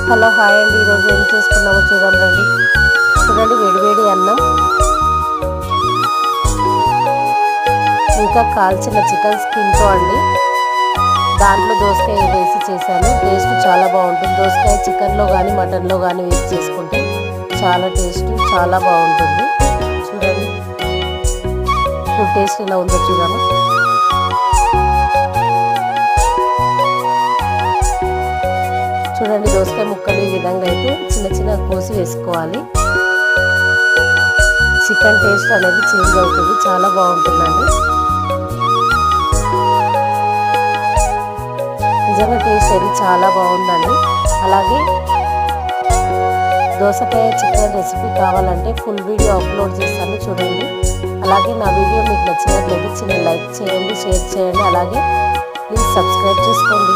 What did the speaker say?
Hello hi అండి. ఈరోజు ఏం చేసుకున్నామో చూద్దాం రండి. చూడండి, వేడివేడి అన్నం ఇంకా కాల్చిన చికెన్ స్కిన్తో అండి దాంట్లో దోసకాయ వేసి చేశాను. టేస్ట్ చాలా బాగుంటుంది. దోసకాయ చికెన్లో కానీ మటన్లో కానీ వేసి చేసుకుంటే చాలా టేస్ట్ చాలా బాగుంటుంది. చూడండి ఇప్పుడు టేస్ట్ ఎలా ఉందో చూద్దాము. చూడండి, దోసకాయ ముక్కలు ఈ విధంగా అయితే చిన్న చిన్న కోసి వేసుకోవాలి. చికెన్ టేస్ట్ అనేది చేంజ్ అవుతుంది, చాలా బాగుంటుందండి. నిజంగా టేస్ట్ అయితే చాలా బాగుందండి. అలాగే దోసకాయ చికెన్ రెసిపీ కావాలంటే ఫుల్ వీడియో అప్లోడ్ చేస్తాను, చూడండి. అలాగే నా వీడియో మీకు నచ్చినట్లయితే చిన్న లైక్ చేయండి, షేర్ చేయండి. అలాగే ప్లీజ్ సబ్స్క్రైబ్ చేసుకోండి.